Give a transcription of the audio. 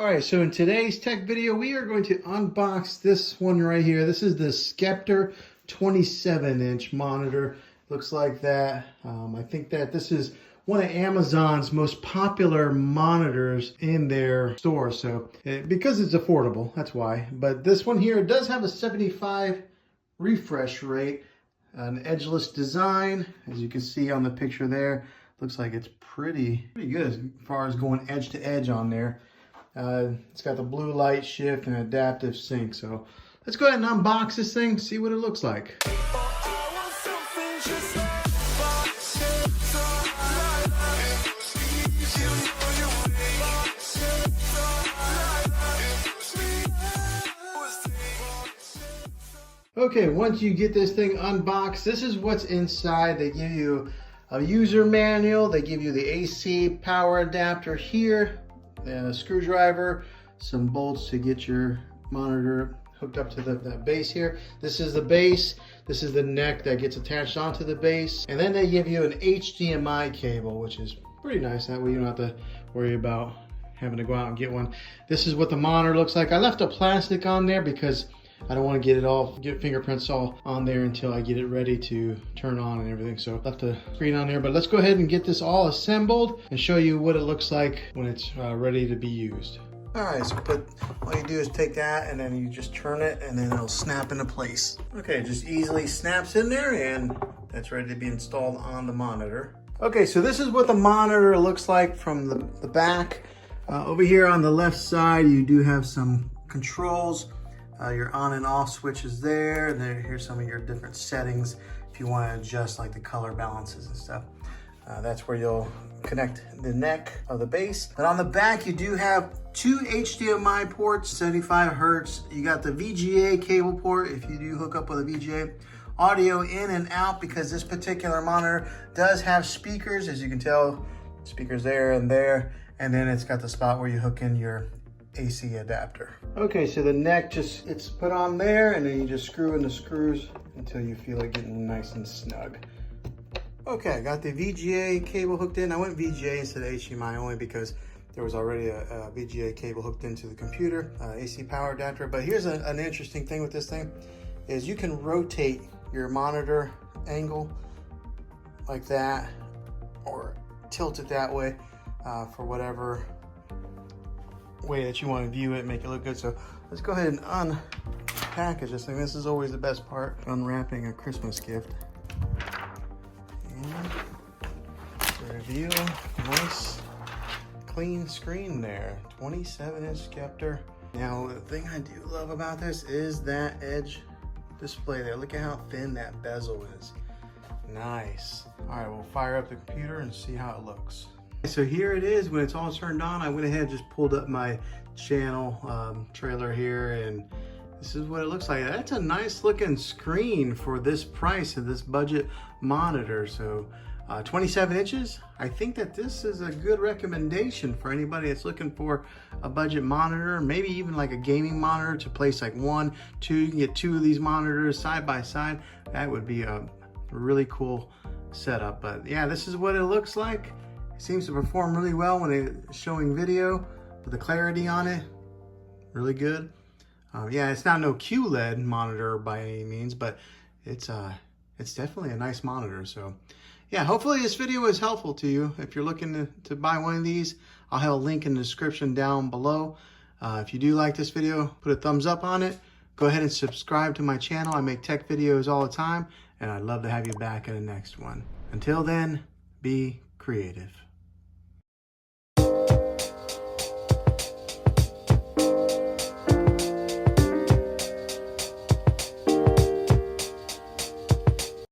All right, so in today's tech video, we are going to unbox this one right here. This is the Sceptre 27-inch monitor. Looks like that. I think that this is one of Amazon's most popular monitors in their store. So because it's affordable, that's why. But this one here does have a 75 refresh rate, an edgeless design. As you can see on the picture there, looks like it's pretty good as far as going edge to edge on there. It's got the blue light shift and adaptive sync. So let's go ahead and unbox this thing, see what it looks like. Okay, once you get this thing unboxed, this is what's inside. They give you a user manual, they give you the AC power adapter here, and a screwdriver, some bolts to get your monitor hooked up to the base here. This is the base, this is the neck that gets attached onto the base, and then they give you an HDMI cable, which is pretty nice. That way you don't have to worry about having to go out and get one. This is what the monitor looks like. I left a plastic on there because I don't want to get fingerprints all on there until I get it ready to turn on and everything. So left the screen on there, but let's go ahead and get this all assembled and show you what it looks like when it's ready to be used. All right, so all you do is take that and then you just turn it and then it'll snap into place. Okay, it just easily snaps in there and that's ready to be installed on the monitor. Okay, so this is what the monitor looks like from the back. Over here on the left side, you do have some controls. Your on and off switches there, and then here's some of your different settings if you want to adjust like the color balances and stuff. That's where you'll connect the neck of the base. And on the back, you do have two HDMI ports, 75 hertz. You got the VGA cable port if you do hook up with a VGA. Audio in and out, because this particular monitor does have speakers, as you can tell, speakers there and there. And then it's got the spot where you hook in your AC adapter. Okay, so the neck it's put on there, and then you just screw in the screws until you feel it getting nice and snug. Okay, I got the VGA cable hooked in. I went VGA instead of HDMI only because there was already a VGA cable hooked into the computer, AC power adapter. But here's an interesting thing with this thing is you can rotate your monitor angle like that or tilt it that way for whatever way that you want to view it, make it look good. So let's go ahead and unpackage this thing. This is always the best part, unwrapping a Christmas gift. And reveal nice clean screen there, 27-inch Sceptre. Now the thing I do love about this is that edge display there. Look at how thin that bezel is. Nice. All right, we'll fire up the computer and see how it looks. So here it is when it's all turned on. I went ahead and just pulled up my channel trailer here, and this is what it looks like. That's a nice looking screen for this price of this budget monitor. So 27 inches. I think that this is a good recommendation for anybody that's looking for a budget monitor, maybe even like a gaming monitor to place like 1, 2. You can get 2 of these monitors side by side. That would be a really cool setup. But yeah, this is what it looks like. Seems to perform really well when it's showing video with the clarity on it. Really good. Yeah, it's not no QLED monitor by any means, but it's definitely a nice monitor. So yeah, hopefully this video is helpful to you. If you're looking to buy one of these, I'll have a link in the description down below. If you do like this video, put a thumbs up on it. Go ahead and subscribe to my channel. I make tech videos all the time, and I'd love to have you back in the next one. Until then, be creative.